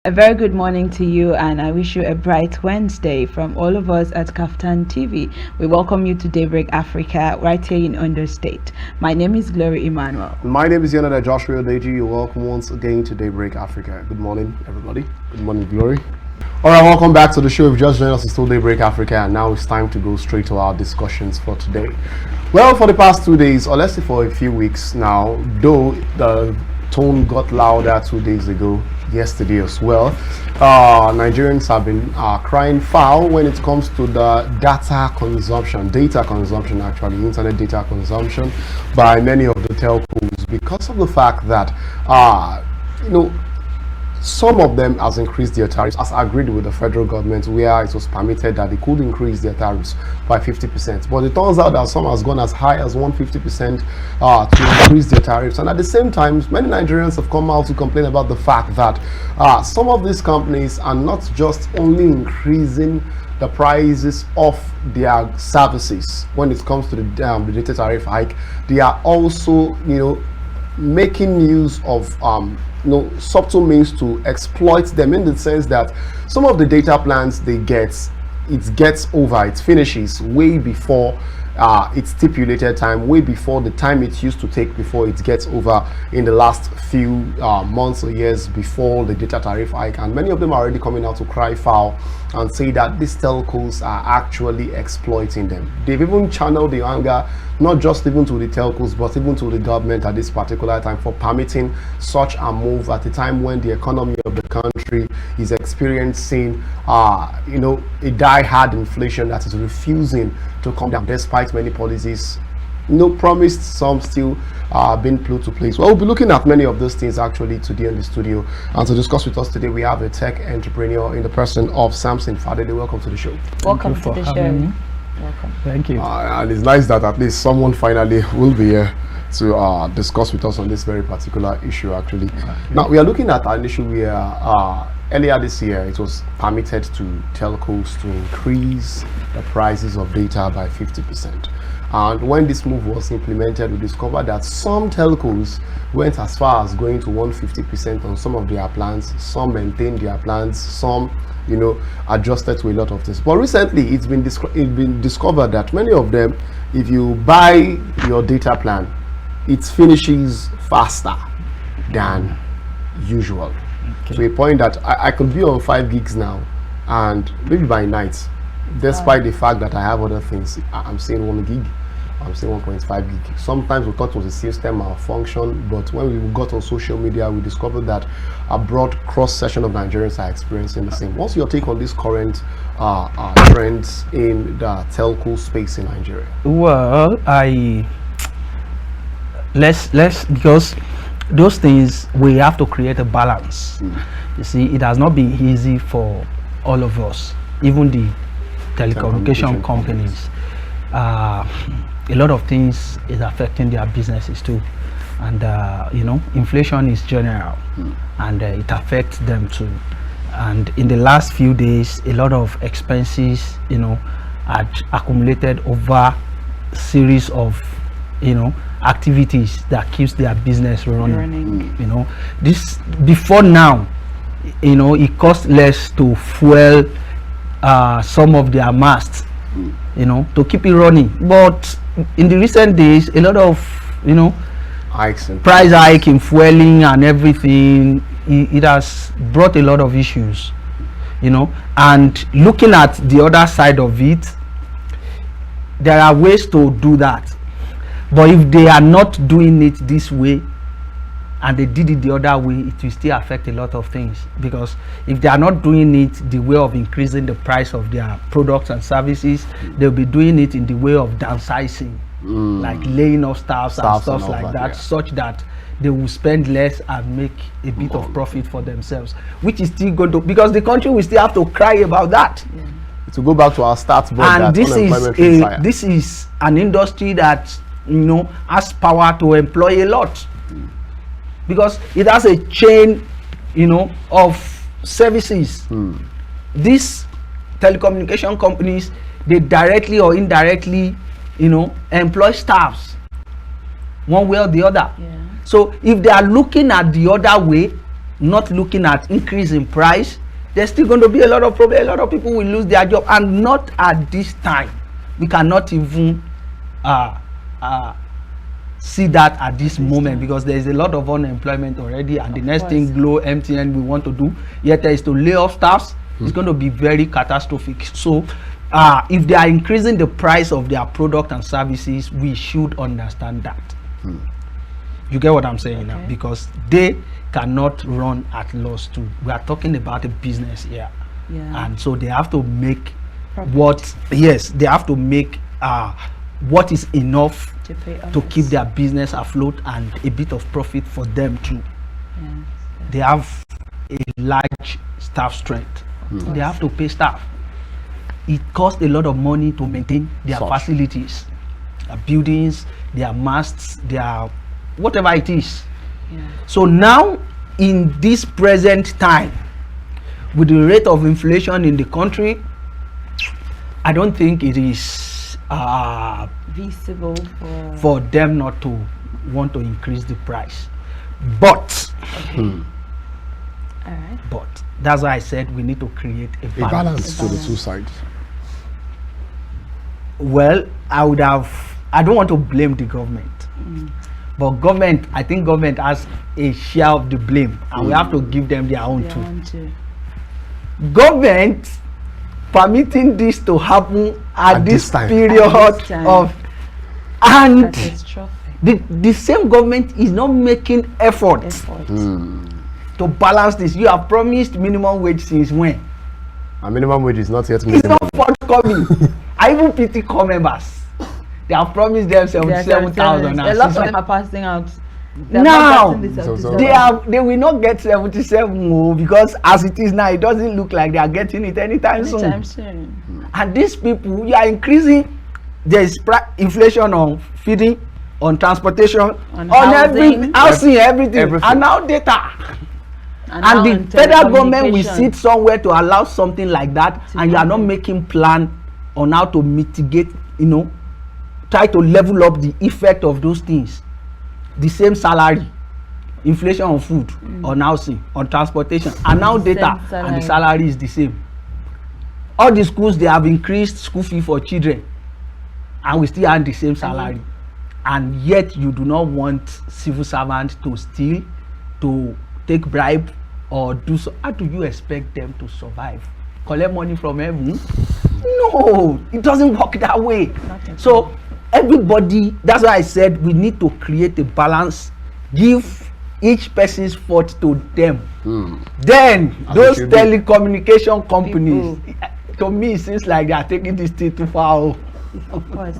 A very good morning to you, and I wish you a bright Wednesday from all of us at KAFTAN TV. We welcome you to Daybreak Africa right here in Ondo State. My name is Glory Emmanuel. My name is Ikhonede Joshua Deji. You're welcome once again to Daybreak Africa. Good morning, everybody. Good morning, Glory. All right, welcome back to the show. If you just joined us, it's still Daybreak Africa, and now it's time to go straight to our discussions for today. Well, for the past 2 days, or let's say for a few weeks now, though the tone got louder 2 days ago, yesterday as well, Nigerians have been crying foul when it comes to the data consumption actually, internet data consumption by many of the telcos, because of the fact that some of them has increased their tariffs as agreed with the federal government, where it was permitted that they could increase their tariffs by 50%. But it turns out that some has gone as high as 150% to increase their tariffs. And at the same time, many Nigerians have come out to complain about the fact that some of these companies are not just only increasing the prices of their services when it comes to the data tariff hike, they are also, making use of subtle means to exploit them, in the sense that some of the data plans they get, it finishes way before its stipulated time, way before the time it used to take before it gets over in the last few months or years before the data tariff hike. And many of them are already coming out to cry foul and say that these telcos are actually exploiting them. They've even channeled the anger not just even to the telcos, but even to the government at this particular time for permitting such a move at a time when the economy of the country is experiencing a die-hard inflation that is refusing to come down despite many policies promised, some still being put to place. Well, we'll be looking at many of those things actually today in the studio, and to discuss with us today we have a tech entrepreneur in the person of Samson. Fadele, welcome to the show. Welcome to the show. Welcome. Thank you. And it's nice that at least someone finally will be here to discuss with us on this very particular issue actually. Now we are looking at an issue where earlier this year it was permitted to telcos to increase the prices of data by 50%. And when this move was implemented, we discovered that some telcos went as far as going to 150% on some of their plans. Some maintained their plans, some adjusted to a lot of this. But recently it's been discovered that many of them, if you buy your data plan, it finishes faster than usual. Okay. To a point that I could be on 5 gigs now, and maybe by night, despite the fact that I have other things, I'm seeing 1 gig, I'm seeing 1.5 gig. Sometimes we thought it was a system malfunction, but when we got on social media, we discovered that a broad cross-section of Nigerians are experiencing the same. What's your take on these current trends in the telco space in Nigeria? Well, let's because those things, we have to create a balance. You see, it has not been easy for all of us, even the telecommunication companies. A lot of things is affecting their businesses too, and inflation is general, and it affects them too. And in the last few days, a lot of expenses had accumulated over series of activities that keeps their business running. This before now, it costs less to fuel some of their masts, to keep it running. But in the recent days, a lot of price hike in fueling and everything, it has brought a lot of issues. And looking at the other side of it, there are ways to do that. But if they are not doing it this way and they did it the other way, it will still affect a lot of things. Because if they are not doing it the way of increasing the price of their products and services, they'll be doing it in the way of downsizing, like laying off staffs and stuff like that, such that they will spend less and make a bit of profit for themselves, which is still going to, because the country will still have to cry about that. To go back to our stats, and this is an industry that has power to employ a lot, because it has a chain of services. These telecommunication companies, they directly or indirectly employ staffs one way or the other. So if they are looking at the other way, not looking at increase in price, there's still going to be a lot of problem. A lot of people will lose their job, and not at this time. We cannot even see that at this moment, because there is a lot of unemployment already, and the next thing Glo MTN we want to do yet is to lay off staffs. It's going to be very catastrophic. So if they are increasing the price of their product and services, we should understand that. You get what I'm saying now? Because they cannot run at loss too. We are talking about a business here, and so they have to make they have to make what is enough to keep their business afloat, and a bit of profit for them too. They have a large staff strength. They have to pay staff. It costs a lot of money to maintain their facilities, their buildings, their masts, their whatever it is. So now, in this present time, with the rate of inflation in the country, I don't think it is visible for them not to want to increase the price. But but that's why I said we need to create a balance to the two sides. Well, I don't want to blame the government, but I think government has a share of the blame, and we have to give them their own too. Government permitting this to happen at this period of, and the same government is not making efforts to balance this. You have promised minimum wage since when? A minimum wage is not yet minimum. It's not forthcoming. I even pity core members. They have promised them 77,000. A lot of them are passing out. Now they will not get 77 because as it is now, it doesn't look like they are getting it anytime soon. And these people, you are increasing. There is inflation on feeding, on transportation, on housing, everything, and now data. And the federal government will sit somewhere to allow something like that, and you are not making plan on how to mitigate, try to level up the effect of those things. The same salary, inflation on food, on housing, on transportation, and now data, and the salary is the same. All the schools, they have increased school fee for children, and we still have the same salary. And yet you do not want civil servants to steal, to take bribe, or do so. How do you expect them to survive? Collect money from heaven? No, it doesn't work that way. So everybody, that's why I said we need to create a balance, give each person's fault to them. Then those telecommunication companies, to me it seems like they are taking this thing too far. Of course.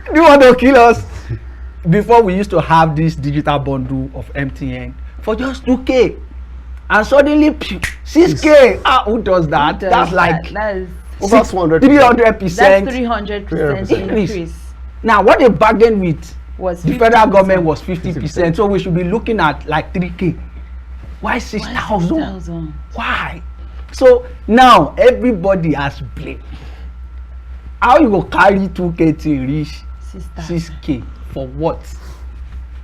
Do you want to kill us? Before, we used to have this digital bundle of MTN for just 2K, and suddenly 6K. Who does that? That's like over 300%. 300% increase. Now, what they bargained with was the federal government was 50%. So we should be looking at like 3K. Why 6,000? Why? So now everybody has blame. How you go carry 2K to reach 6K for what?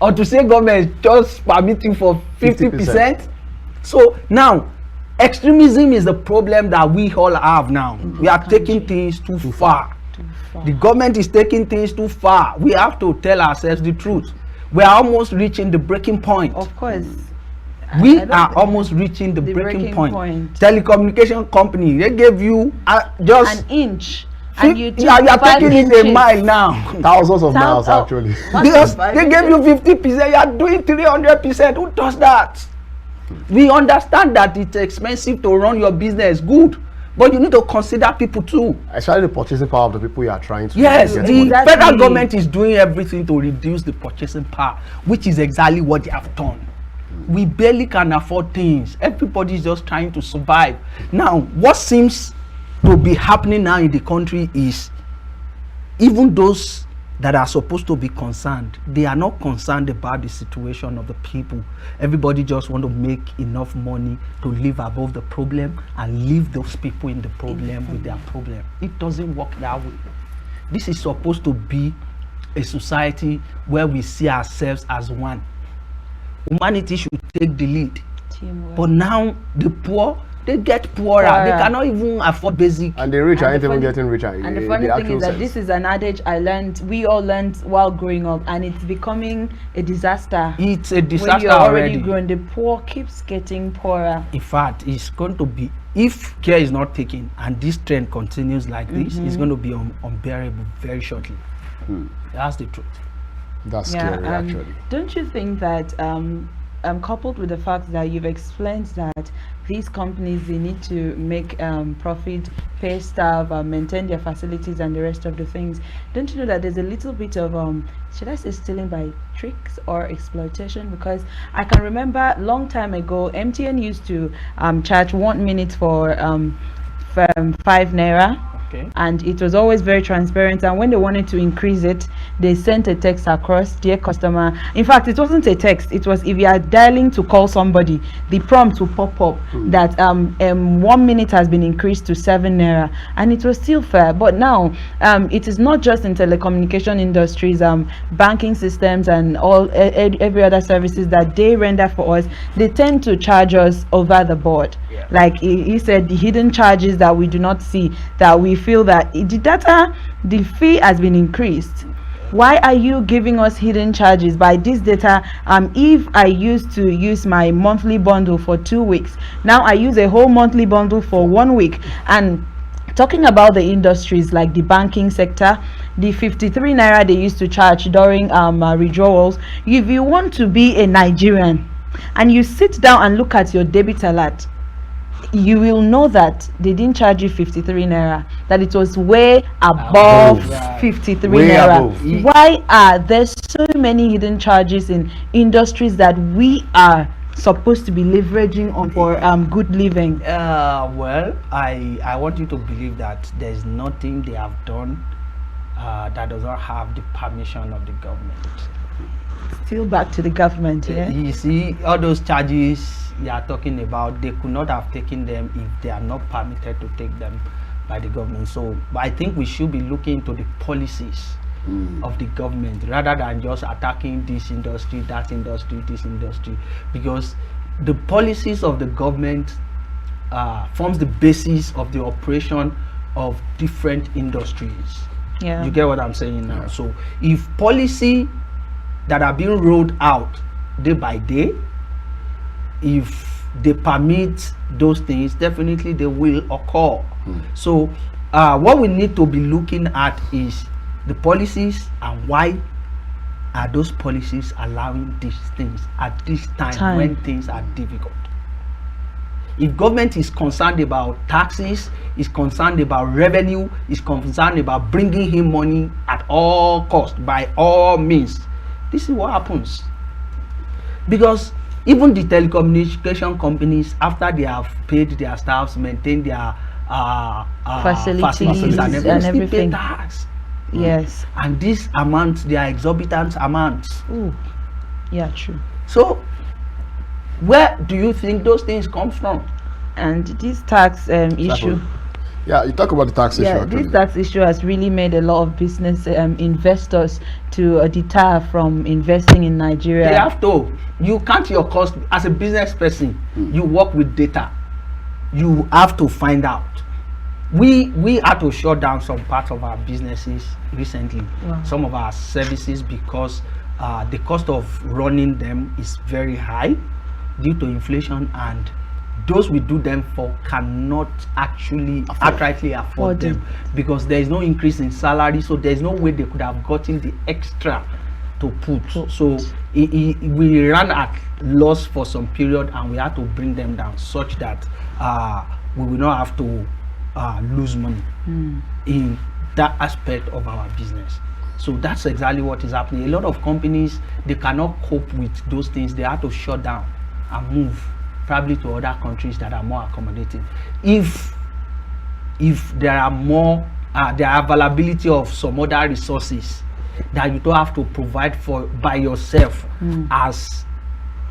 Or to say government just permitting for 50%? So now extremism is the problem that we all have now. We are taking things too far. The government is taking things too far. We have to tell ourselves the truth. We are almost reaching the breaking point. Of course. We are almost reaching the breaking point. Telecommunication company, they gave you just an inch. And you are taking it a mile now. Thousands of miles actually. Because they gave you 50%, you are doing 300%. Who does that? We understand that it's expensive to run your business, good, but you need to consider people too. Especially the purchasing power of the people you are trying to. Yes, the federal government is doing everything to reduce the purchasing power, which is exactly what they have done. We barely can afford things. Everybody is just trying to survive. Now, what seems to be happening now in the country is even those that are supposed to be concerned, they are not concerned about the situation of the people. Everybody just want to make enough money to live above the problem and leave those people in the problem with their problem. It doesn't work that way. This is supposed to be a society where we see ourselves as one. Humanity should take the lead. Teamwork. But now the poor, they get poorer. They cannot even afford basic. And the rich ain't even getting richer. And the funny thing is that this is an adage we all learned while growing up, and it's becoming a disaster. It's a disaster when you're already grown. The poor keeps getting poorer. In fact, it's going to be, if care is not taken and this trend continues like this, it's going to be unbearable very shortly. That's the truth. That's scary, actually. Don't you think that coupled with the fact that you've explained that these companies, they need to make profit, pay staff, maintain their facilities and the rest of the things, don't you know that there's a little bit of should I say stealing by tricks or exploitation? Because I can remember a long time ago, MTN used to charge 1 minute for 5 naira. Okay. And it was always very transparent, and when they wanted to increase it, they sent a text across, dear customer. In fact, it wasn't a text, it was, if you are dialing to call somebody, the prompt will pop up that 1 minute has been increased to 7 naira, and it was still fair. But now it is not just in telecommunication industries, banking systems and all every other services that they render for us, they tend to charge us over the board. Like he said, the hidden charges that we do not see, that we feel that the fee has been increased. Why are you giving us hidden charges by this data? If I used to use my monthly bundle for 2 weeks, now I use a whole monthly bundle for 1 week. And talking about the industries like the banking sector, the 53 naira they used to charge during withdrawals, if you want to be a Nigerian and you sit down and look at your debit alert, you will know that they didn't charge you 53 naira, that it was way above 53 naira. Why are there so many hidden charges in industries that we are supposed to be leveraging on for good living? Well, I want you to believe that there's nothing they have done that does not have the permission of the government. Still back to the government, yeah? You see, all those charges you are talking about, they could not have taken them if they are not permitted to take them by the government. So I think we should be looking into the policies of the government rather than just attacking this industry, that industry, this industry, because the policies of the government forms the basis of the operation of different industries. Yeah, you get what I'm saying now? So if policy that are being rolled out day by day, if they permit those things, definitely they will occur. So what we need to be looking at is the policies, and why are those policies allowing these things at this time when things are difficult. If government is concerned about taxes, is concerned about revenue, is concerned about bringing in money at all costs, by all means, this is what happens. Because even the telecommunication companies, after they have paid their staffs, maintained their facilities and everything, pay tax. Yes. And these amounts, they are exorbitant amounts. Ooh. Yeah, true. So where do you think those things come from? And this tax issue. Yeah, you talk about the tax issue. Actually, this tax issue has really made a lot of business investors to deter from investing in Nigeria. They have to. You count your cost as a business person. You work with data. You have to find out. We had to shut down some parts of our businesses recently. Wow. Some of our services, because the cost of running them is very high due to inflation, and those we do them for cannot actually outrightly afford them, because there is no increase in salary, so there is no way they could have gotten the extra to put. So we ran at loss for some period, and we had to bring them down such that we will not have to lose money in that aspect of our business. So that's exactly what is happening. A lot of companies, they cannot cope with those things. They have to shut down and move probably to other countries that are more accommodating. If there are more there are availability of some other resources that you don't have to provide for by yourself as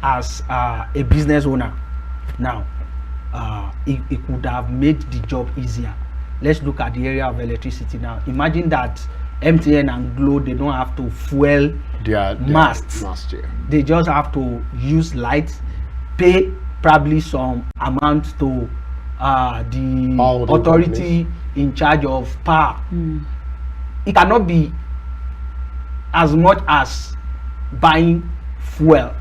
a business owner, now it could have made the job easier. Let's look at the area of electricity now. Imagine that MTN and Glo, they don't have to fuel their masts. They just have to use lights, pay probably some amount to the Power authority in charge of power. It cannot be as much as buying fuel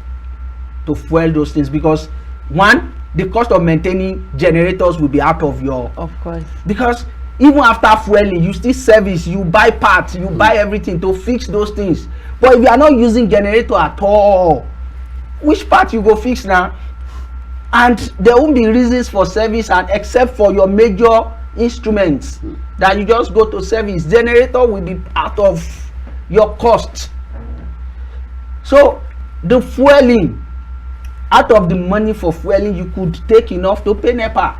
to fuel those things, because one, the cost of maintaining generators will be out of your, Of course. because even after fueling you still service, you buy parts, you buy everything to fix those things. But if you are not using generator at all, which part you go fix now? And there won't be reasons for service, and except for your major instruments that you just go to service, generator will be out of your cost. So the fueling, out of the money for fueling, you could take enough to pay NEPA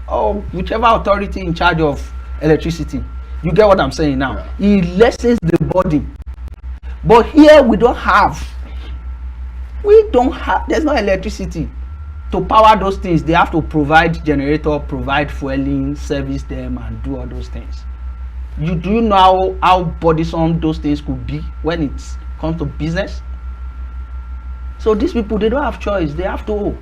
or whichever authority in charge of electricity. You get what I'm saying now? Yeah. It lessens the burden. But here we don't have, there's no electricity to power those things. They have to provide generator, provide fueling, service them, and do all those things. Do you know how burdensome those things could be when it comes to business? So these people, they don't have choice. They have to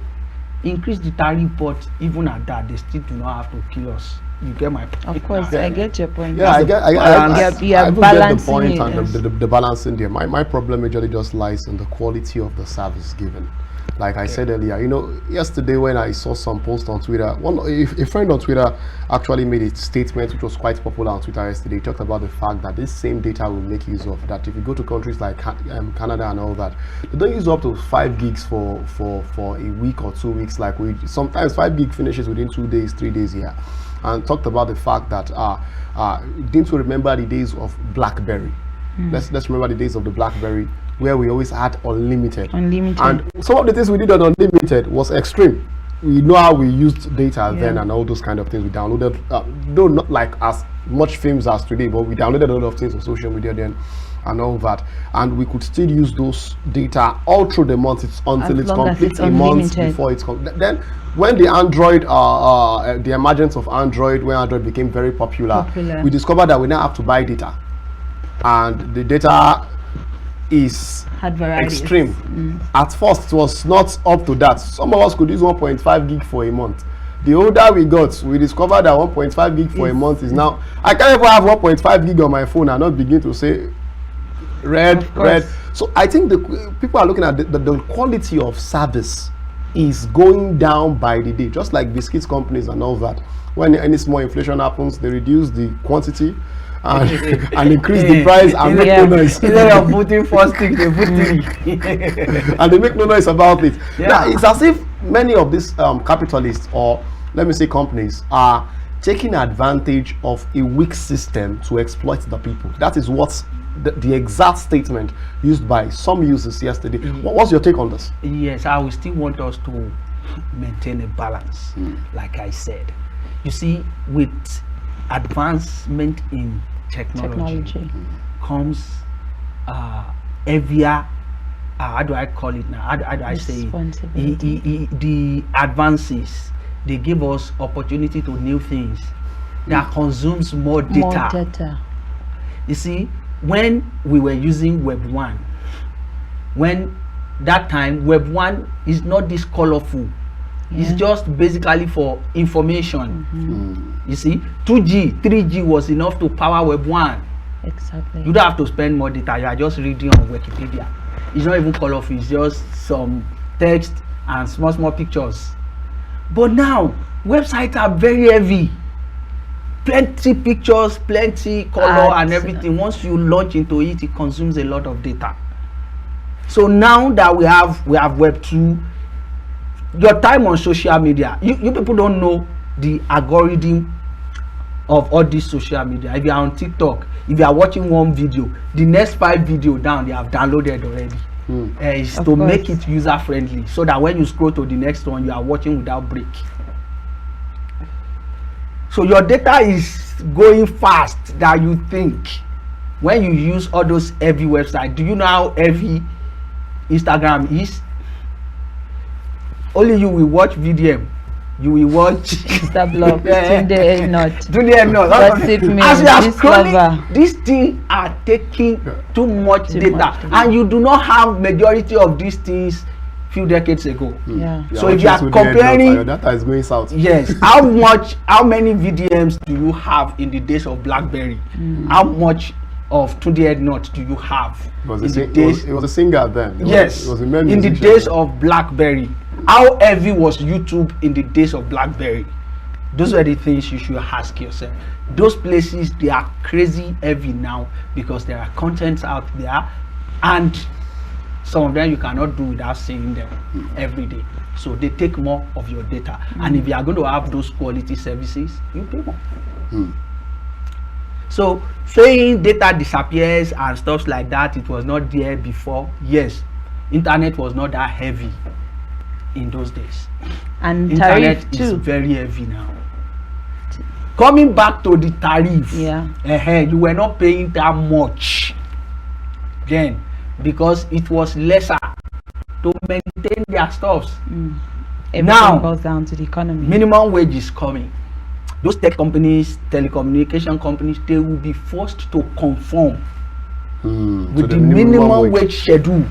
increase the tariff, but even at that, they still do not have to kill us. You get my point? Of course, I get your point. Yeah, I get the point, it, and the balancing there. My problem majorly just lies in the quality of the service given. Like I said earlier, you know, yesterday when I saw some post on Twitter, a friend on Twitter actually made a statement which was quite popular on Twitter yesterday. He talked about the fact that this same data will make use of that. If you go to countries like Canada and all that, they don't use up to 5 gigs for a week or 2 weeks. Like sometimes 5 gig finishes within 2 days, 3 days here. And talked about the fact that didn't we remember the days of BlackBerry? Let's remember the days of the BlackBerry, where we always had unlimited. And some of the things we did on unlimited was extreme. We know how we used data then and all those kind of things. We downloaded, though not like as much films as today, but we downloaded a lot of things on social media then and all that. And we could still use those data all through the month until it's complete a month before it's then when the Android, the emergence of Android, when Android became very popular, we discovered that we now have to buy data. And the data had extreme. At first it was not up to that. Some of us could use 1.5 gig for a month. The older we got, we discovered that 1.5 gig for a month is now, I can't even have 1.5 gig on my phone and not begin to say red. So I think the people are looking at the quality of service is going down by the day, just like biscuits companies and all that. When any small inflation happens, they reduce the quantity and increase the price and make no noise. Instead of putting 4 sticks, they put 3. And they make no noise about it. Now, it's as if many of these capitalists, or let me say companies, are taking advantage of a weak system to exploit the people. That is what the exact statement used by some users yesterday. What's your take on this? Yes, I will still want us to maintain a balance, like I said. You see, with advancement in technology. Comes heavier, how do I call it now? How do I say it? The advances, they give us opportunity to new things that consumes more data. You see, when we were using Web 1, when that time Web 1 is not this colorful. It's just basically for information. You see, 2G, 3G was enough to power Web 1. Exactly. You don't have to spend more data. You are just reading on Wikipedia. It's not even colorful. It's just some text and small pictures. But now, websites are very heavy. Plenty pictures, plenty color and everything. Once you launch into it, it consumes a lot of data. So now that we have Web 2, your time on social media, you people don't know the algorithm of all this social media. If you are on TikTok, if you are watching one video, the next 5 videos down they have downloaded already. It's to make it user friendly, so that when you scroll to the next one, you are watching without break. So your data is going fast that you think when you use all those heavy websites. Do you know how heavy Instagram is? Only you will watch VDM. You will watch Instablog, Tunde not. As you are scrolling, these things are taking too much data, and you do not have majority of these things few decades ago. Yeah. So if you are comparing, your data is going south. yes, how many VDMs do you have in the days of BlackBerry? How much of 2D Note do you have? It was a singer then. Yes, it was a in the days of BlackBerry. How heavy was YouTube in the days of BlackBerry? Those are the things you should ask yourself. Those places, they are crazy heavy now because there are contents out there, and some of them you cannot do without seeing them every day. So they take more of your data. And if you are going to have those quality services, you pay more. So saying data disappears and stuff like that, it was not there before. Yes, internet was not that heavy in those days. And Internet tariff is too. very heavy now. Coming back to the tariff, you were not paying that much then because it was lesser to maintain their stuffs. Everything Now goes down to the economy. minimum wage is coming. Those tech companies, telecommunication companies, they will be forced to conform with the minimum wage schedule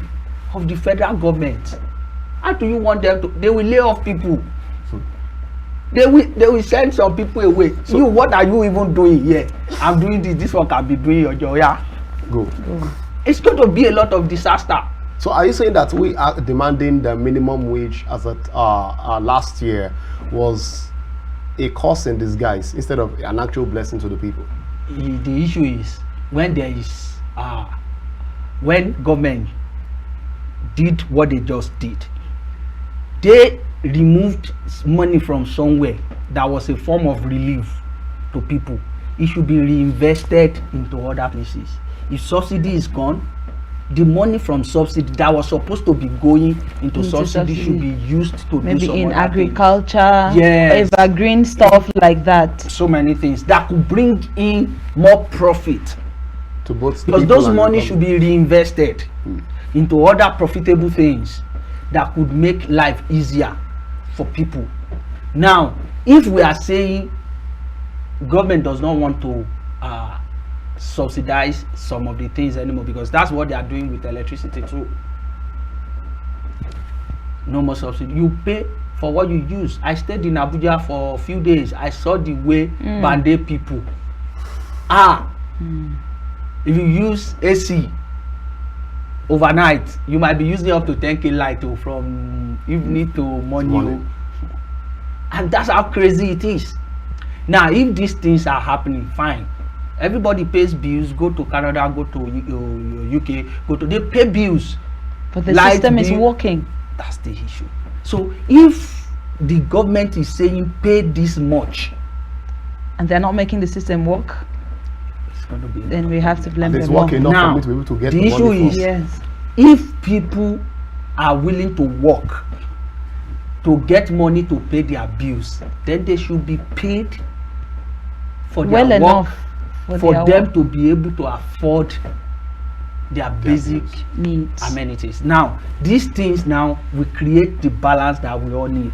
of the federal government. How do you want them to? They will lay off people. They will send some people away. So you, what are you even doing here? I'm doing this. This one can be doing your job. Yeah. Go. It's going to be a lot of disaster. So are you saying that we are demanding the minimum wage as at last year was a curse in disguise instead of an actual blessing to the people? The issue is when there is when government did what they just did, they removed money from somewhere that was a form of relief to people. It should be reinvested into other places. If subsidy is gone, the money from subsidy that was supposed to be going into subsidy should be used to maybe do some in other agriculture, yes, evergreen stuff like that. so many things that could bring in more profit, To both because people those and money the should be reinvested into other profitable things that could make life easier for people. Now, if we are saying government does not want to subsidize some of the things anymore, because that's what they are doing with electricity too. No more subsidy. You pay for what you use. I stayed in Abuja for a few days. I saw the way Bande people if you use AC overnight, you might be using up to 10k light from evening to morning. And that's how crazy it is. Now, if these things are happening, fine. Everybody pays bills. Go to Canada, go to UK, they pay bills. But the system is working. That's the issue. So if the government is saying pay this much and they're not making the system work, it's going to be, then we have to blame it's them. working enough now, for me to be able to get the the issue money is, Yes. if people are willing to work to get money to pay their bills, then they should be paid for their Well work, enough for their them work. to be able to afford their basic needs. amenities. Now, these things now will create the balance that we all need.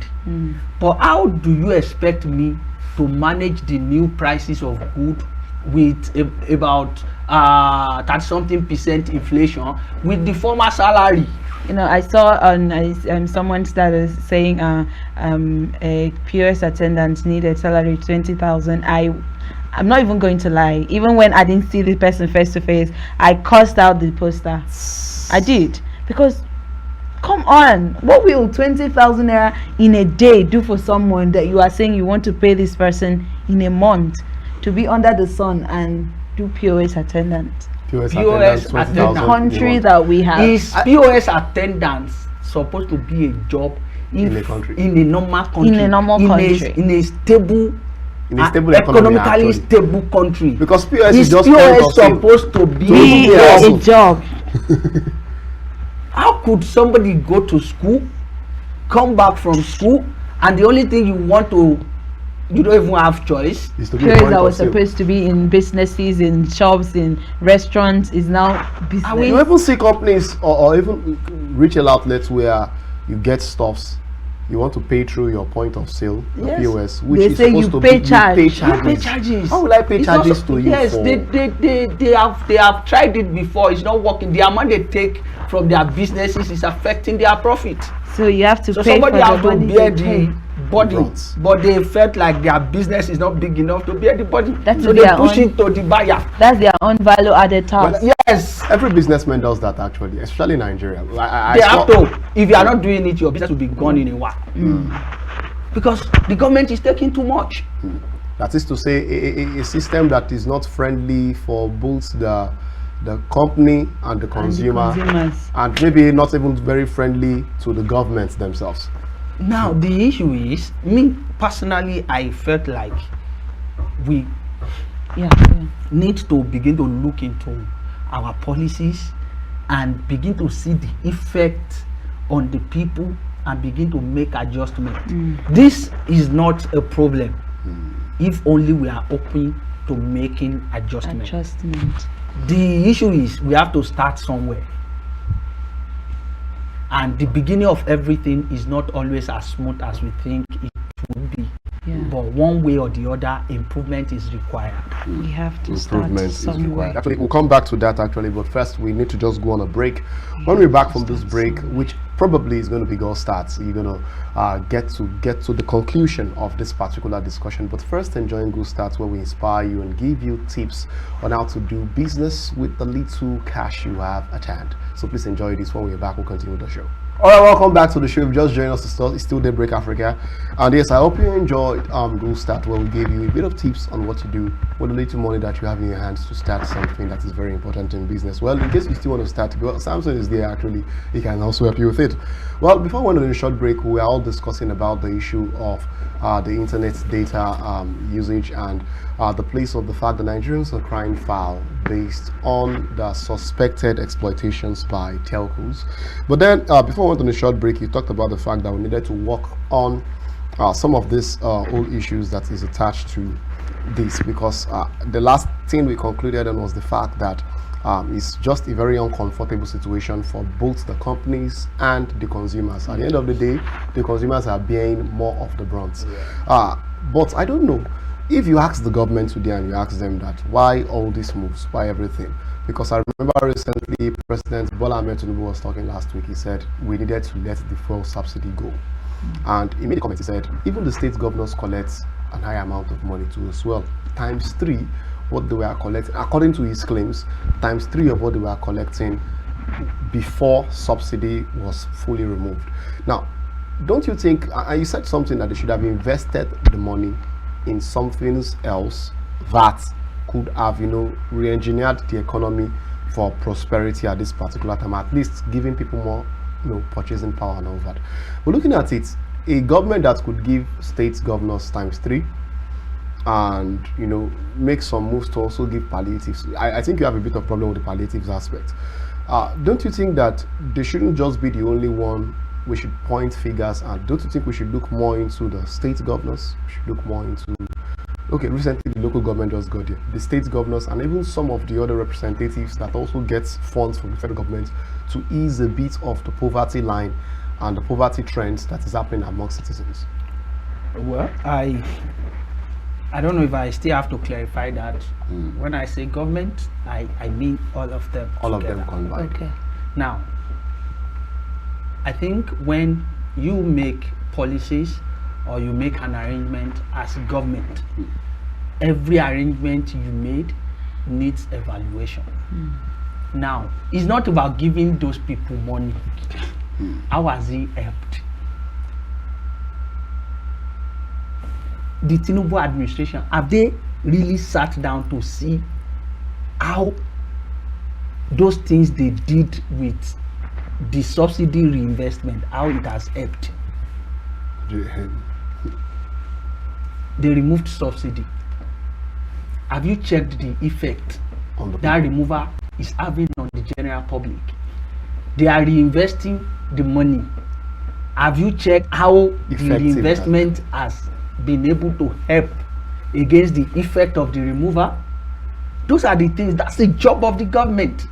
But how do you expect me to manage the new prices of good with about 30-something% inflation with the former salary? You know, I saw on someone started saying a POS attendant needed salary 20,000. I'm not even going to lie. Even when I didn't see the person face to face, I cursed out the poster. I did, because come on, what will 20,000 naira in a day do for someone that you are saying you want to pay this person in a month to be under the sun and do POS attendant? POS attendant. The country that we have. Is POS attendants supposed to be a job in a country, in a normal country, in a normal country, in a stable, economically stable country? Because POS is just POS supposed to be a job? How could somebody go to school, come back from school, and the only thing you don't even have choice? POS that was supposed to be in businesses, in shops, in restaurants is now business. You even see companies or even retail outlets where you get stuffs. You want to pay through your point of sale, your POS, which they is say supposed you to pay be charge. You pay charges. How will I pay charges to you? Yes, they have tried it before. It's not working. The amount they take from their businesses is affecting their profit. So you have to So pay somebody for has the to money bear they pay. the body, Brunt. but they felt like their business is not big enough to bear the body. That So is they their push own- it to the buyer. That's their own value added tax. Yes, Every businessman does that actually, especially in Nigeria. they have to. If you are not doing it, your business will be gone in a while. Because the government is taking too much. That is to say, a system that is not friendly for both the company and the consumer, consumers. and maybe not even very friendly to the governments themselves. Now the issue is, me personally, I felt like we Yeah. need to begin to look into our policies and begin to see the effect on the people and begin to make adjustment. This is not a problem if only we are open to making adjustment. The issue is we have to start somewhere, and the beginning of everything is not always as smooth as we think it would be. Yeah. But one way or the other, improvement is required. We have to start Improvement is somewhere. required. Actually, we'll come back to that actually, but first we need to just go on a break. When we're back from this break, which probably is going to be Gold Starts, you're going to get to the conclusion of this particular discussion. But first, enjoying Gold Starts, where we inspire you and give you tips on how to do business with the little cash you have at hand. So please enjoy this. When we're back, we'll continue the show. All right, welcome back to the show. If you just joined us, it's still Daybreak Africa, and yes, I hope you enjoyed Gold Start, where we gave you a bit of tips on what to do with the little money that you have in your hands to start something that is very important in business. Well, in case you still want to start, well, Samson is there actually. He can also help you with it. Well, before we went on a short break, we were all discussing about the issue of the internet data usage and the place of the fact that Nigerians are crying foul based on the suspected exploitations by telcos. But then, before we went on a short break, you talked about the fact that we needed to work on some of these old issues that is attached to this, because the last thing we concluded on was the fact that it's just a very uncomfortable situation for both the companies and the consumers. At the end of the day, the consumers are bearing more of the brunt. But I don't know, if you ask the government today and you ask them that why all these moves, why everything, because I remember recently President Bola Ahmed Tinubu was talking last week. He said we needed to let the fuel subsidy go, and he made a comment. He said even the state governors collect an high amount of money too as well, times 3 what they were collecting, according to his claims, times 3 of what they were collecting before subsidy was fully removed. Now, don't you think, you said something that they should have invested the money in something else that could have, re-engineered the economy for prosperity at this particular time, at least giving people more, purchasing power and all that. But looking at it, a government that could give state governors times 3 and make some moves to also give palliatives. I think you have a bit of problem with the palliatives aspect. Don't you think that they shouldn't just be the only one we should point figures at? Don't you think we should look more into the state governors? We should look more into, okay, recently the local government just got here, the state governors, and even some of the other representatives that also gets funds from the federal government to ease a bit of the poverty line and the poverty trends that is happening among citizens. Well, I don't know if I still have to clarify that. When I say government, I mean all of them. All together. of them combined. Okay. Now, I think when you make policies or you make an arrangement as government, every arrangement you made needs evaluation. Now, it's not about giving those people money. How has he helped? The Tinubu administration, have they really sat down to see how those things they did with the subsidy reinvestment, how it has helped? They removed subsidy. Have you checked the effect On the that removal is having on the general public? They are reinvesting the money. Have you checked how the Effective reinvestment has been able to help against the effect of the removal? Those are the things, that's the job of the government.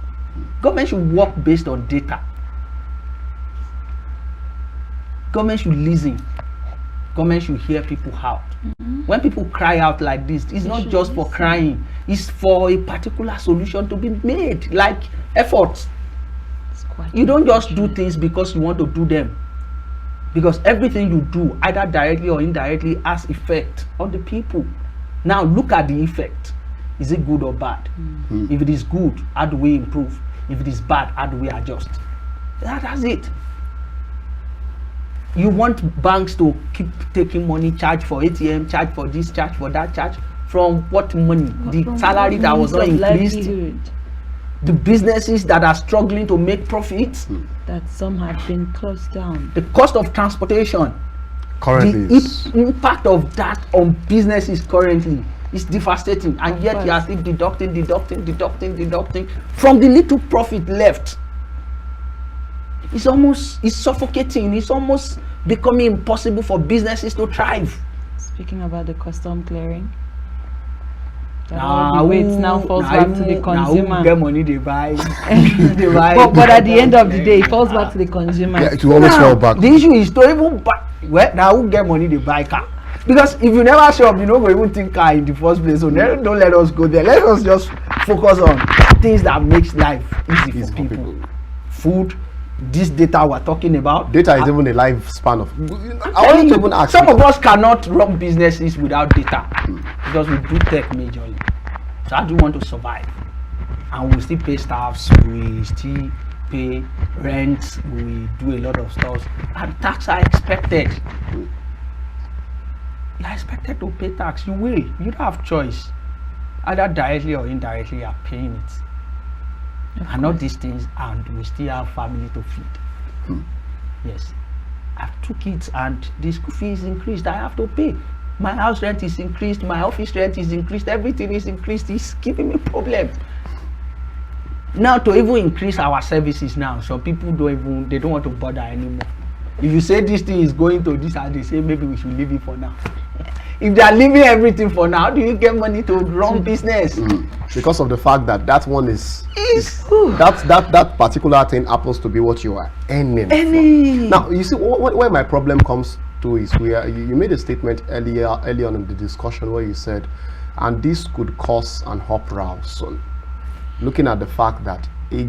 Government should work based on data. Government should listen. Government should hear people out. When people cry out like this, it's not just for crying, it's for a particular solution to be made, like efforts. You don't just do things because you want to do them. because everything you do, either directly or indirectly, has effect on the people. Now look at the effect. Is it good or bad? If it is good, how do we improve? If it is bad, how do we adjust? That's it. You want banks to keep taking money, charge for ATM, charge for this, charge for that, charge from what money? The salary that was not increased. The businesses that are struggling to make profits. That some have been closed down. The cost of transportation. Currently, The impact of that on businesses currently is devastating, and yet you are still deducting from the little profit left. It's suffocating. It's almost becoming impossible for businesses to thrive. Speaking about the custom clearing, all the weight now falls back to the consumer. Get money they buy. But at the end of the day, it falls back to the consumer. yeah, it will always fall back. The issue is to even buy. Well, now who get money they buy car? Because if you never shop, you don't go even think car in the first place. So don't let us go there. Let us just focus on things that makes life easy for people. Food, this data we're talking about. Data is even a lifespan of. I want to even ask. Some of us cannot run businesses without data because we do tech majorly. So how do you want to survive? And we still pay staffs, we still pay rent, we do a lot of stuff, and tax are expected. You are expected to pay tax. You will. You don't have choice. Either directly or indirectly, you are paying it. And all these things, and we still have family to feed. Yes. I have 2 kids and the school fee is increased. I have to pay. My house rent is increased, my office rent is increased, everything is increased. It's giving me problem. Now to even increase our services now, some people they don't want to bother anymore. If you say this thing is going to this and they say maybe we should leave it for now. If they are leaving everything for now, how do you get money to run business? Because of the fact that that one is that particular thing happens to be what you are earning. Now you see where my problem comes to is where you made a statement early on in the discussion where you said, and this could cause an uproar soon. Looking at the fact that a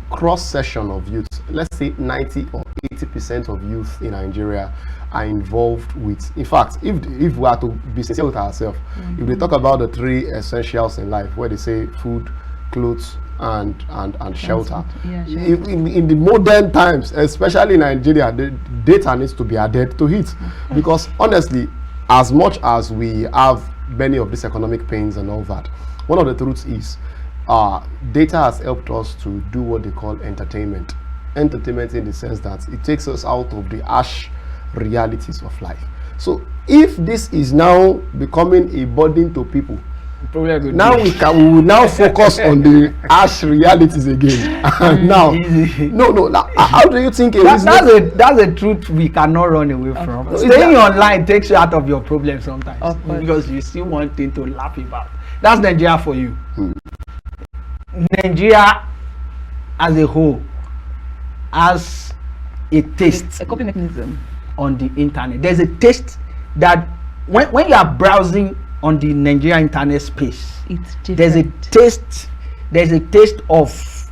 cross section of youth, let's say 90 or 80% of youth in Nigeria are involved with, in fact, if we are to be sincere with ourselves, if we talk about the 3 essentials in life, where they say food, clothes, and shelter. Yeah, shelter. In the modern times, especially in Nigeria, the data needs to be added to it. Because honestly, as much as we have many of these economic pains and all that, one of the truths is data has helped us to do what they call entertainment. Entertainment in the sense that it takes us out of the harsh realities of life. So if this is now becoming a burden to people, now we will now focus on the harsh realities again. Now, how do you think that's a truth we cannot run away from. Staying online takes you out of your problem sometimes because you still want things to laugh about. That's Nigeria for you. Nigeria as a whole has a taste, a coping mechanism on the internet. There's a taste that when you are browsing on the Nigerian internet space, there's a taste of,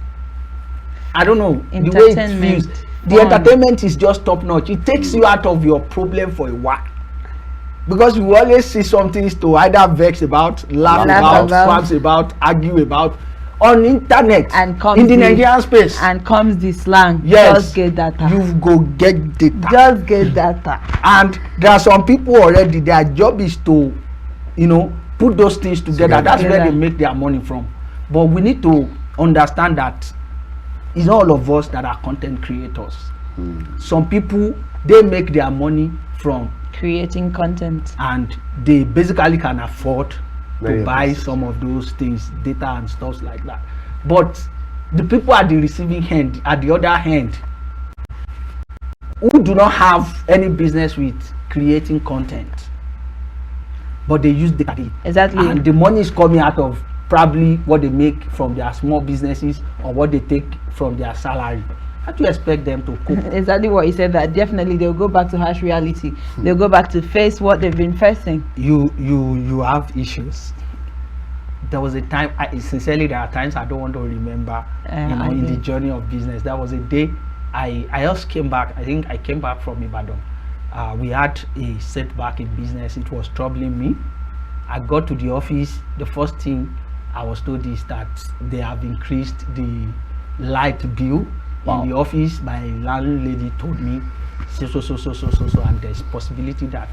I don't know, the way it feels. The entertainment is just top notch. It takes you out of your problem for a while, because you always see some things to either vex about, laugh about, swabs about, argue about on internet, and in the Nigerian space. And comes the slang. Yes, just get data. You go get data. Just get data. And there are some people already, their job is to, put those things together. That's where they make their money from. But we need to understand that it's all of us that are content creators. Some people, they make their money from creating content, and they basically can afford to buy some of those things, data and stuff like that. But the people at the receiving end, at the other hand, who do not have any business with creating content, but they use data, and the money is coming out of probably what they make from their small businesses or what they take from their salary. How do you expect them to cope? Exactly what you said, that definitely they'll go back to harsh reality. They'll go back to face what they've been facing. You have issues. There was a time, sincerely there are times I don't want to remember, in the journey of business. There was a day I just came back. I think I came back from Ibadan. We had a setback in business. It was troubling me. I got to the office. The first thing I was told is that they have increased the light bill in the office. My landlady told me so, and there's possibility that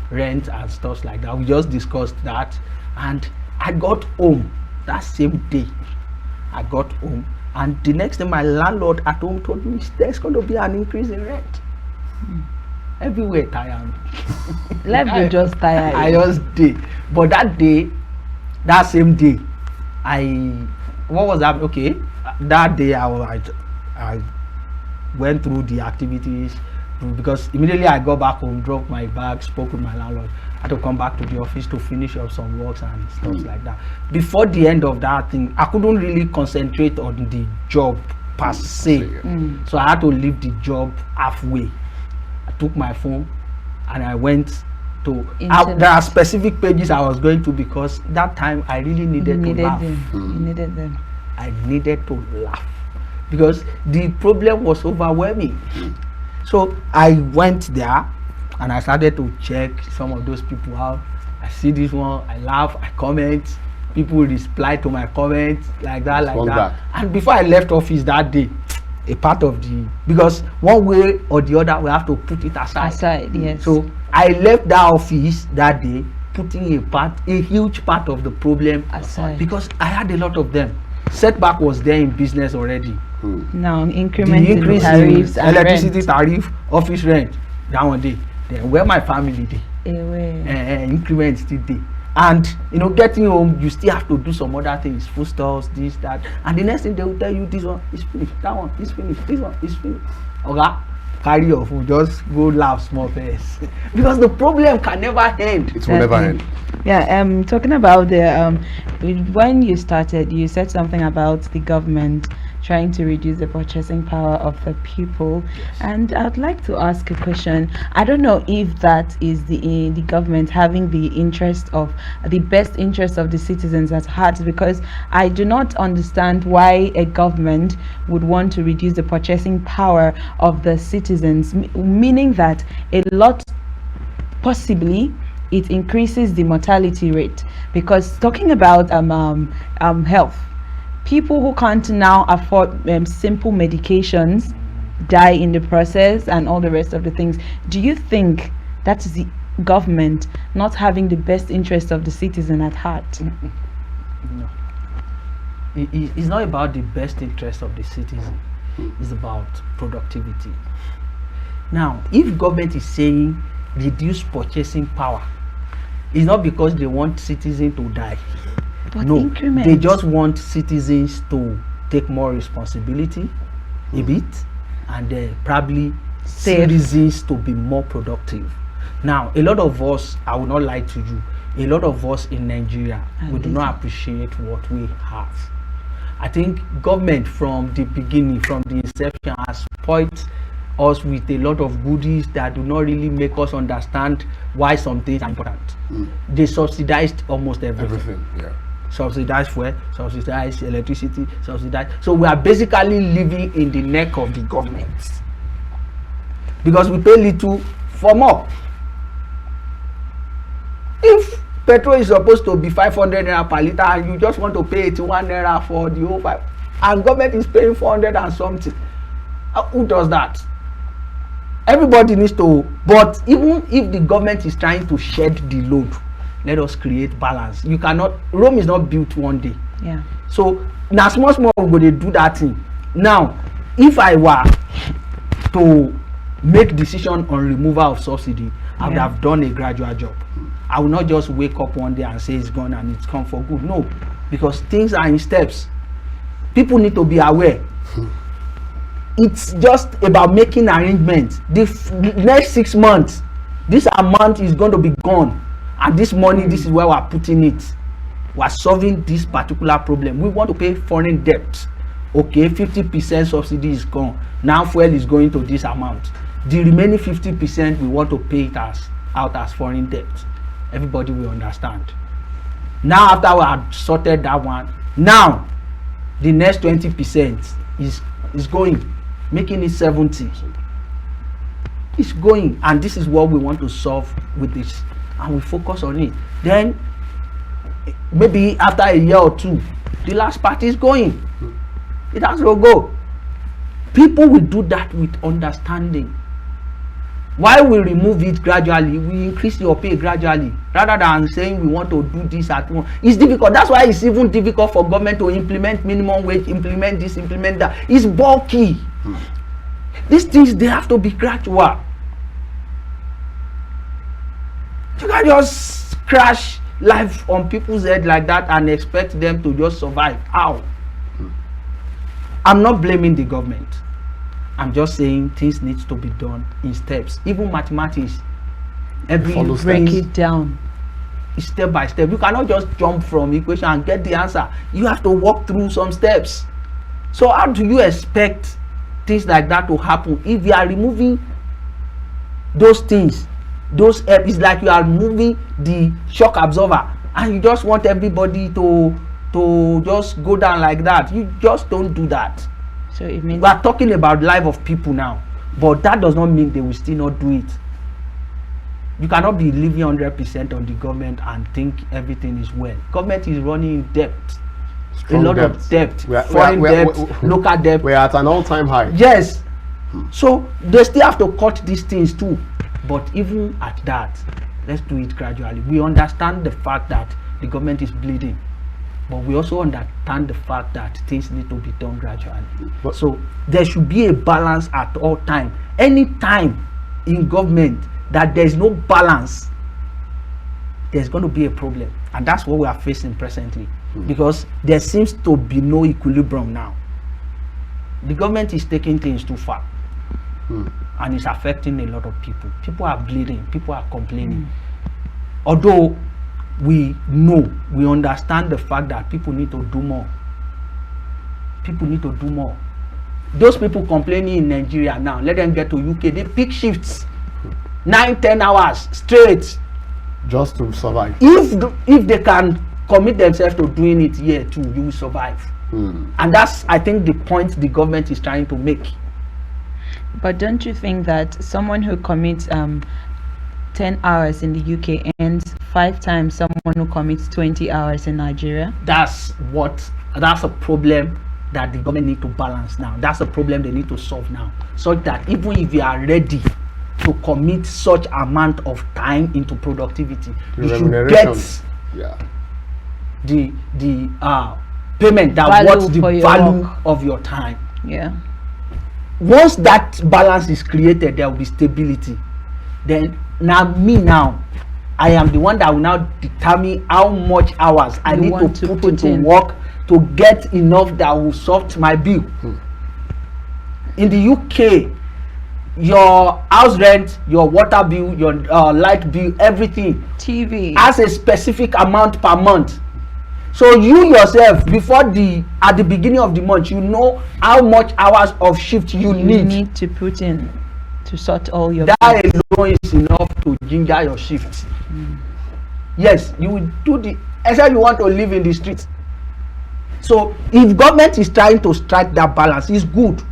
rent and stuff like that. We just discussed that, and I got home that same day. I got home, and the next day my landlord at home told me there's going to be an increase in rent. Everywhere tired. Let me just tired. I just did. But that day, that same day, what was that? Okay, that day I went through the activities, because immediately I got back home, dropped my bag, spoke with my landlord. I had to come back to the office to finish up some works and stuff like that. Before the end of that thing, I couldn't really concentrate on the job per se. So I had to leave the job halfway. I took my phone and I went to there are specific pages I was going to, because that time I really needed to laugh. You needed them. I needed to laugh because the problem was overwhelming. So I went there and I started to check some of those people out. I see this one, I laugh, I comment, people reply to my comments like that. And before I left office that day, a part of because one way or the other we have to put it aside. Yes. So I left that office that day putting a huge part of the problem aside, because I had a lot of them. Setback was there in business already. Now increment in tariffs, electricity tariff, office rent, that one day. Then where my family day, increment still day. And getting home, you still have to do some other things, foodstuffs, this, that, and the next thing they will tell you, this one is finished, that one is finished, this one is finished. Okay, carry your food, just go laugh small first, because the problem can never end. It will never end. Yeah. Talking about the when you started, you said something about the government trying to reduce the purchasing power of the people. Yes. And I'd like to ask a question. I don't know if that is the government having the best interest of the citizens at heart, because I do not understand why a government would want to reduce the purchasing power of the citizens, meaning that a lot, possibly it increases the mortality rate. Because talking about health, people who can't now afford simple medications die in the process and all the rest of the things. Do you think that is the government not having the best interest of the citizen at heart? No. It's not about the best interest of the citizen. It's about productivity. Now, if government is saying reduce purchasing power, it's not because they want citizens to die. But no, increment. They just want citizens to take more responsibility a bit, and probably citizens to be more productive. Now, a lot of us, I will not lie to you, a lot of us in Nigeria, we do not appreciate what we have. I think government from the beginning, from the inception, has spoiled us with a lot of goodies that do not really make us understand why some things are important. They subsidized almost everything. Yeah. Subsidized fuel, subsidized electricity, subsidized. So we are basically living in the neck of the government because we pay little for more. If petrol is supposed to be 500 naira per liter and you just want to pay 81 naira for the whole 5, and government is paying 400 and something, who does that? Everybody needs to. But even if the government is trying to shed the load, let us create balance. You cannot. Rome is not built one day. Yeah. So now small we're going to do that thing. Now, if I were to make decision on removal of subsidy, I would have done a gradual job. I will not just wake up one day and say it's gone and it's come for good. No, because things are in steps. People need to be aware. It's just about making arrangements. The next 6 months, this amount is going to be gone, and this money, this is where we are putting it. We are solving this particular problem. We want to pay foreign debt. Okay, 50% subsidy is gone. Now fuel is going to this amount. The remaining 50% we want to pay it out as foreign debt. Everybody will understand. Now after we have sorted that one, now the next 20% is going. making it 70. It's going, and this is what we want to solve with this, and we focus on it. Then maybe after a year or two, the last part is going. It has to go. People will do that with understanding. Why we remove it gradually, we increase your pay gradually, rather than saying we want to do this at once. It's difficult. That's why it's even difficult for government to implement minimum wage, implement this, implement that. It's bulky. These things, they have to be gradual. You can't just crash life on people's head like that and expect them to just survive. How? I'm not blaming the government. I'm just saying things need to be done in steps. Even mathematics, break it down. Step by step. You cannot just jump from equation and get the answer. You have to walk through some steps. So how do you expect things like that to happen if you are removing those things? It's like you are moving the shock absorber, and you just want everybody to just go down like that. You just don't do that. So it means we are talking about life of people now, but that does not mean they will still not do it. You cannot be living 100% on the government and think everything is well. Government is running in debt. A lot of debt, foreign debt, local debt. We're at an all-time high. Yes. So they still have to cut these things too. But even at that, let's do it gradually. We understand the fact that the government is bleeding, but we also understand the fact that things need to be done gradually. But so there should be a balance at all time. Any time in government that there's no balance, there's going to be a problem, and that's what we are facing presently. Because there seems to be no equilibrium now. The government is taking things too far, and it's affecting a lot of people. People are bleeding, people are complaining. Although we understand the fact that people need to do more. People need to do more. Those people complaining in Nigeria now, let them get to UK. They pick shifts 9-10 hours straight just to survive. If they can commit themselves to doing it here too, you will survive. And that's, I think, the point the government is trying to make. But don't you think that someone who commits 10 hours in the UK earns 5 times someone who commits 20 hours in Nigeria? That's a problem that the government need to balance now. That's a problem they need to solve now, so that even if you are ready to commit such amount of time into productivity, you should get the payment that what's the value of your time. Yeah. Once that balance is created, there will be stability. Then now I am the one that will now determine how much hours I need to put into work to get enough that will sort my bill. In the UK, your house rent, your water bill, your light bill, everything, TV, has a specific amount per month. So you yourself, at the beginning of the month, you know how much hours of shift you need to put in to sort all your that bills. Alone is enough to ginger your shifts. Yes, you will do except you want to live in the streets. So if government is trying to strike that balance, it's good.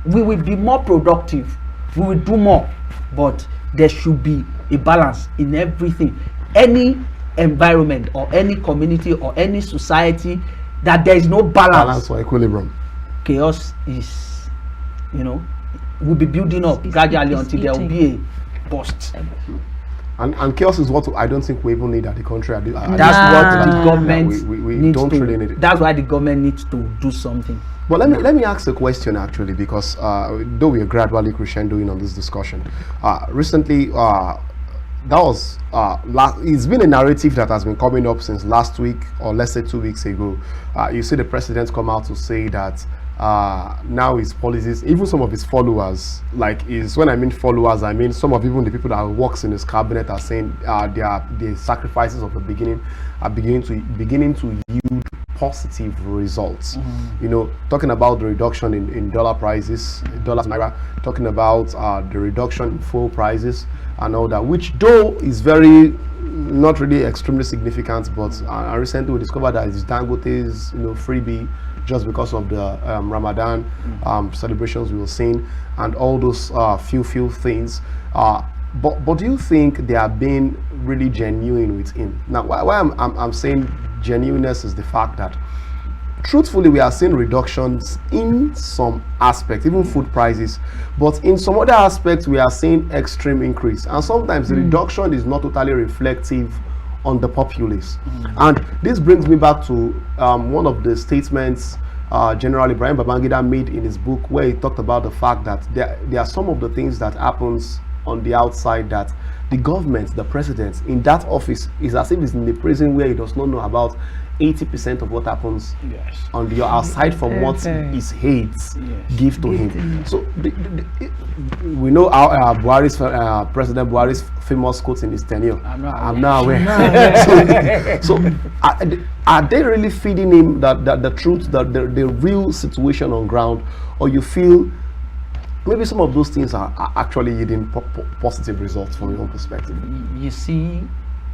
We will be more productive. We will do more, but there should be a balance in everything. Any environment or any community or any society that there is no balance or equilibrium, chaos is, will be building up gradually until there will be a burst. And chaos is what I don't think we even need at the country. That's what the government we don't really need it. That's why the government needs to do something. But let me ask a question actually, because though we are gradually crescendoing on this discussion, recently it's been a narrative that has been coming up since last week, or let's say 2 weeks ago. You see the president come out to say that now his policies, even some of his followers, when I mean followers, I mean some of even the people that works in his cabinet are saying the sacrifices of the beginning are beginning to yield positive results. Talking about the reduction in dollar prices, dollars naira, talking about the reduction in fuel prices and all that, which though is very not really extremely significant, but recently we discovered that it's Dangote's freebie just because of the Ramadan celebrations we were seeing and all those few things. But do you think they are being really genuine with him? Now, why I'm saying genuineness is the fact that truthfully we are seeing reductions in some aspects, even food prices, but in some other aspects we are seeing extreme increase, and sometimes the reduction is not totally reflective on the populace. And this brings me back to one of the statements General Ibrahim Babangida made in his book, where he talked about the fact that there are some of the things that happens on the outside that the government, the president in that office is as if he's in the prison where he does not know about 80% of what happens on the outside from what his aides give to him. So we know how Buhari's President Buhari's famous quote in his tenure. I'm not aware. So are they really feeding him the truth, the real situation on ground, or you feel maybe some of those things are actually yielding positive results from your own perspective? You see,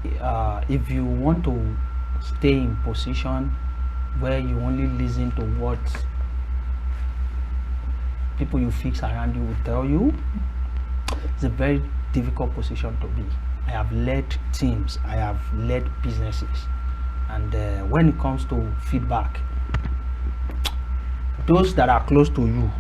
if you want to stay in position where you only listen to what people you fix around you will tell you, it's a very difficult position to be. I have led teams, I have led businesses, and when it comes to feedback, those that are close to you,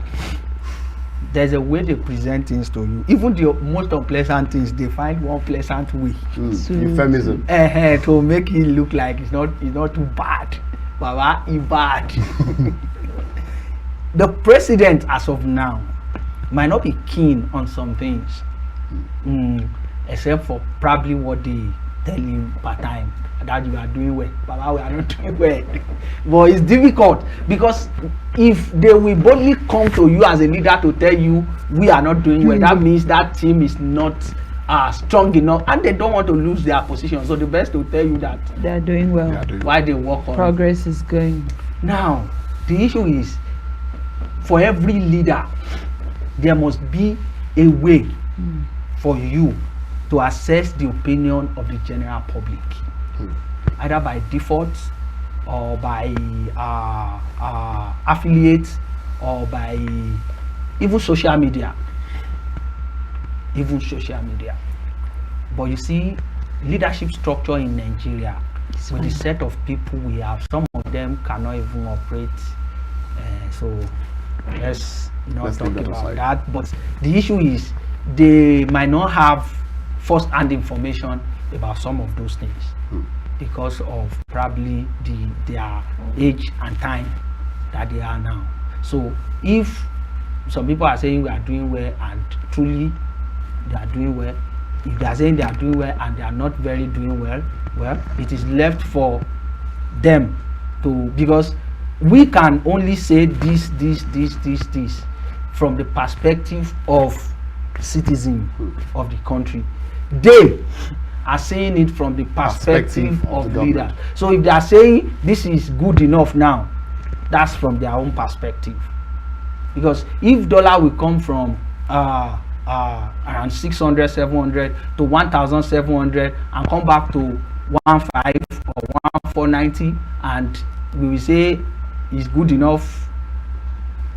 there's a way they present things to you. Even the most unpleasant things, they find one pleasant way. Euphemism. To make it look like it's not too bad. Baba, it's bad. The president, as of now, might not be keen on some things, except for probably what they tell him per time, that you are doing well. Baba, we are not doing well. But it's difficult, because if they will boldly come to you as a leader to tell you we are not doing well, that means that team is not strong enough, and they don't want to lose their position. So the best to tell you that they are doing well. Why they work on progress is going. Now the issue is, for every leader there must be a way for you to assess the opinion of the general public, either by default or by affiliates or by even social media. But you see, leadership structure in Nigeria, with the set of people we have, some of them cannot even operate. So let's not talk about that. But the issue is, they might not have first-hand information about some of those things because of probably their age and time that they are now. So if some people are saying we are doing well and truly they are doing well, if they are saying they are doing well and they are not very doing well, it is left for them to, because we can only say this from the perspective of citizen of the country. They are saying it from the perspective of the leader. So if they are saying this is good enough now, that's from their own perspective. Because if dollar will come from around 600, 700 to 1,700 and come back to 1,500 or 1,490, and we will say it's good enough,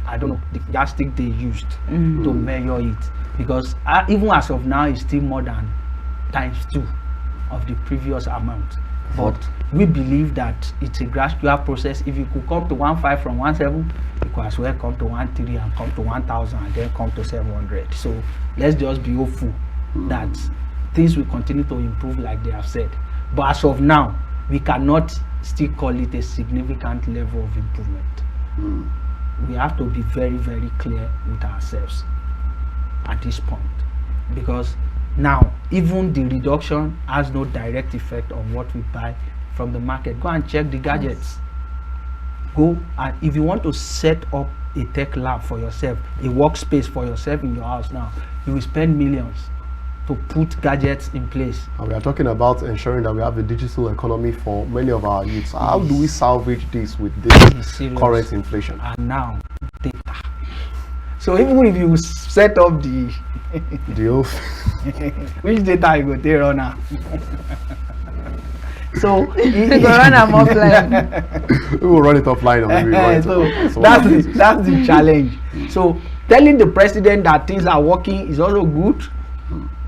I don't know the yardstick they used to measure it, because even as of now it's still more than ×2 of the previous amount. But we believe that it's a gradual process. If you could come to 1,500 from 1,700, you could as well come to 1,300 and come to 1,000 and then come to 700. So let's just be hopeful that things will continue to improve like they have said. But as of now, we cannot still call it a significant level of improvement. We have to be very, very clear with ourselves at this point, because now even the reduction has no direct effect on what we buy from the market. Go and check the gadgets. Go, and if you want to set up a tech lab for yourself, a workspace for yourself in your house now, you will spend millions to put gadgets in place. And we are talking about ensuring that we have a digital economy for many of our youths. How do we salvage this with this current inflation? And now data. So even if you set up the oath, which data you go there on now? So we go run am offline. We will run it offline. Or maybe run it so offline. that's the challenge. So telling the president that things are working is also good.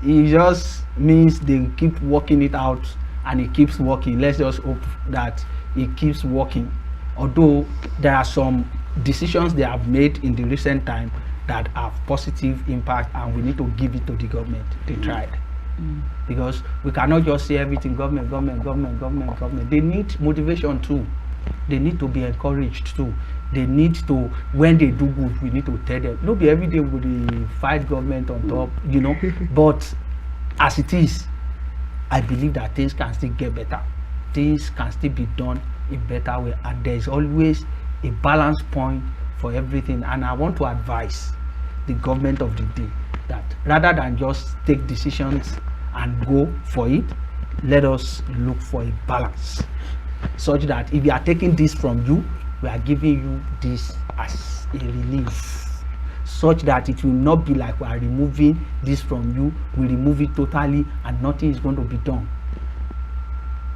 It just means they keep working it out, and it keeps working. Let's just hope that it keeps working. Although there are some decisions they have made in the recent time that have positive impact, and we need to give it to the government. They tried. Because we cannot just say everything government. They need motivation too. They need to be encouraged too. They need to, when they do good, we need to tell them. Not be every day with the fight government on top, you know. But as it is, I believe that things can still get better. Things can still be done in better way, and there is always a balance point for everything. And I want to advise the government of the day that rather than just take decisions and go for it, let us look for a balance, such that if we are taking this from you, we are giving you this as a relief, such that it will not be like we are removing this from you, we remove it totally and nothing is going to be done.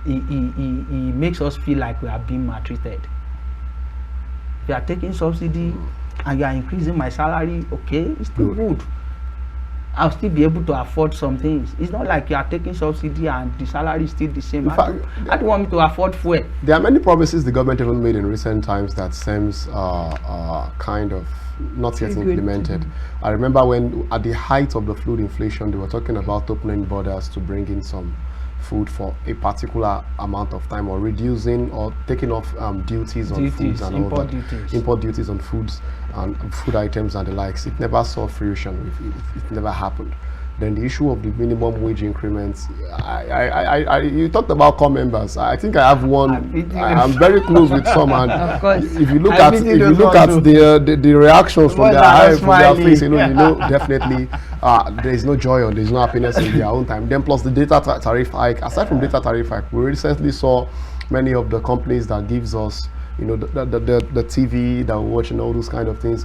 It makes us feel like we are being maltreated. If you are taking subsidy and you are increasing my salary, okay, it's still good. I'll still be able to afford some things. It's not like you are taking subsidy and the salary is still the same. I don't want me to afford fuel. There are many promises the government even made in recent times that seems kind of not yet implemented. I remember when at the height of the food inflation, they were talking about opening borders to bring in some food for a particular amount of time, or reducing or taking off duties on foods and all that. Import duties on foods and food items and the likes. It never saw fruition. It never happened. Then the issue of the minimum wage increments. You talked about core members. I think I have one. I'm very close with some, and of course. if you look at the reactions from their face, you know definitely there is no joy or there is no happiness in their own time. Then plus the data tariff hike. Aside from data tariff hike, we recently saw many of the companies that gives us, you know, the TV that we watch and all those kind of things.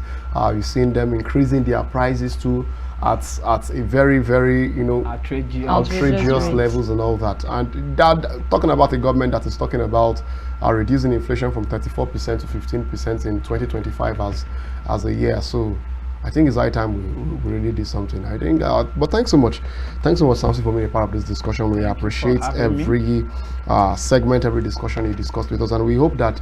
You've seen them increasing their prices too at a very, very, you know, outrageous levels and all that. And that, talking about a government that is talking about reducing inflation from 34% to 15% in 2025 as a year. So I think it's high time we really did something. I think, but thanks so much, Samson, for being a part of this discussion. We appreciate every segment, every discussion you discussed with us, and we hope that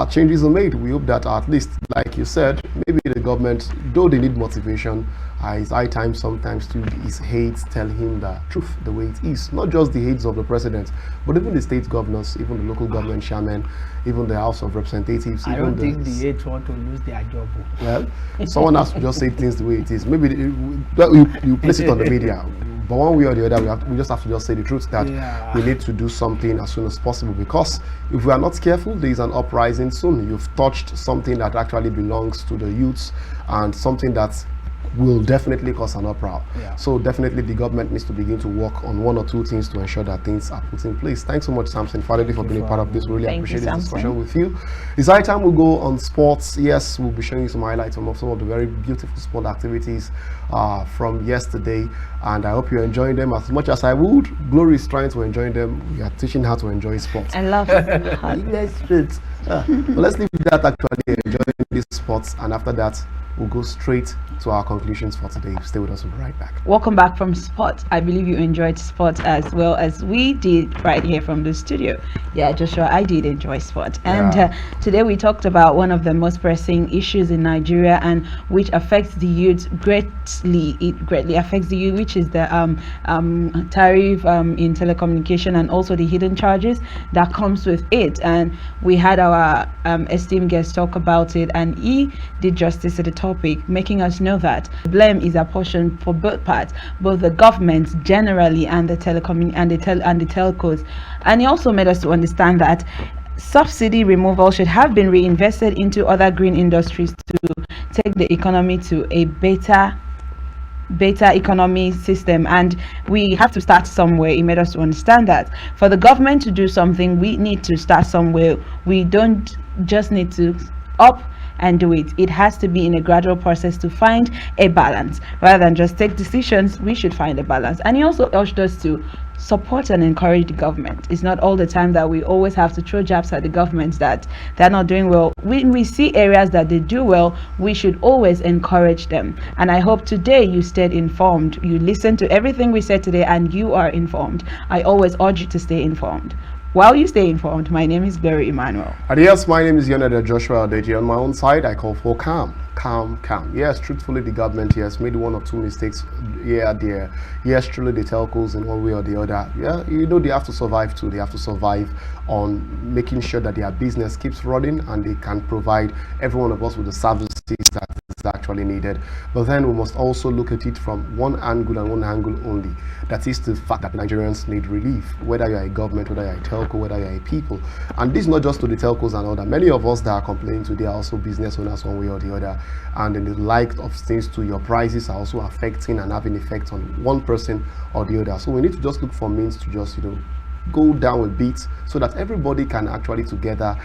changes are made. We hope that at least, like you said, maybe the government, though they need motivation, it's high time sometimes to his aides tell him the truth the way it is. Not just the aides of the president, but even the state governors, even the local government chairman, even the House of Representatives. I don't think the aides want to lose their job. Well, someone has to just say things the way it is. Maybe you place it on the media, but one way or the other, we just have to just say the truth that we need to do something as soon as possible, because if we are not careful, there is an uprising soon. You've touched something that actually belongs to the youths and something that will definitely cause an uproar. So definitely the government needs to begin to work on one or two things to ensure that things are put in place. Thanks so much, Samson, Fadele, for being a part of this. We really appreciate this discussion with you. It's high time we go on sports. Yes, we'll be showing you some highlights of some of the very beautiful sport activities from yesterday, and I hope you're enjoying them as much as I would. Glory is trying to enjoy them. We are teaching how to enjoy sports. I love it. But let's leave that actually enjoying these sports, and after that we'll go straight to our conclusions for today. Stay with us, we'll be right back. Welcome back from sport. I believe you enjoyed sport as well as we did right here from the studio. Yeah, Joshua, I did enjoy sport. And today we talked about one of the most pressing issues in Nigeria, and which affects the youth greatly. It greatly affects the youth, which is the tariff in telecommunication, and also the hidden charges that comes with it. And we had our esteemed guest talk about it, and he did justice to the topic, making us know that blame is apportioned for both parts, both the government generally and the telcos. And he also made us to understand that subsidy removal should have been reinvested into other green industries to take the economy to a better economy system, and we have to start somewhere. He made us to understand that for the government to do something, we need to start somewhere. We don't just need to up and do it. It has to be in a gradual process to find a balance. Rather than just take decisions, we should find a balance. And he also urged us to support and encourage the government. It's not all the time that we always have to throw jabs at the government that they're not doing well. When we see areas that they do well, we should always encourage them. And I hope today you stayed informed. You listened to everything we said today and you are informed. I always urge you to stay informed. While you stay informed, my name is Glory Emmanuel. And yes, my name is Ikhonede Joshua Odeji. On my own side, I call for calm. Yes, truthfully, the government has made one or two mistakes here and there. Yes, truly, the telcos in one way or the other. Yeah, you know, they have to survive too. They have to survive on making sure that their business keeps running and they can provide every one of us with the services that is actually needed. But then we must also look at it from one angle and one angle only. That is the fact that Nigerians need relief, whether you are a government, whether you are a telco, whether you are a people. And this is not just to the telcos and all that. Many of us that are complaining today are also business owners one way or the other. And in the light of things to your prices are also affecting and having effect on one person or the other. So we need to just look for means to just, go down a bit so that everybody can actually together,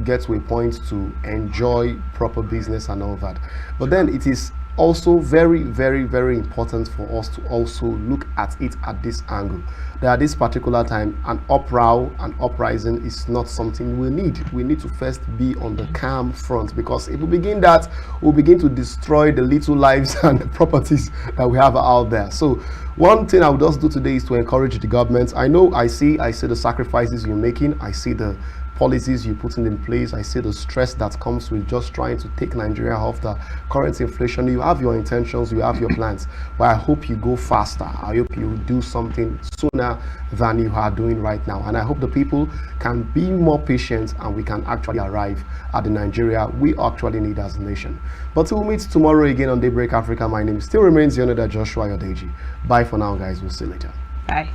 get to a point to enjoy proper business and all that. But then it is also very, very, very important for us to also look at it at this angle. That at this particular time, an uproar, an uprising is not something we need. We need to first be on the calm front, because if we begin that, we'll begin to destroy the little lives and the properties that we have out there. So one thing I would just do today is to encourage the government. I see the sacrifices you're making. I see the policies you're putting in place. I see the stress that comes with just trying to take Nigeria off the current inflation. You have your intentions, you have your plans, but I hope you go faster. I hope you do something sooner than you are doing right now. And I hope the people can be more patient and we can actually arrive at the Nigeria we actually need as a nation. But we'll meet tomorrow again on Daybreak Africa. My name still remains Ikhonede Joshua Odeji. Bye for now, guys. We'll see you later. Bye.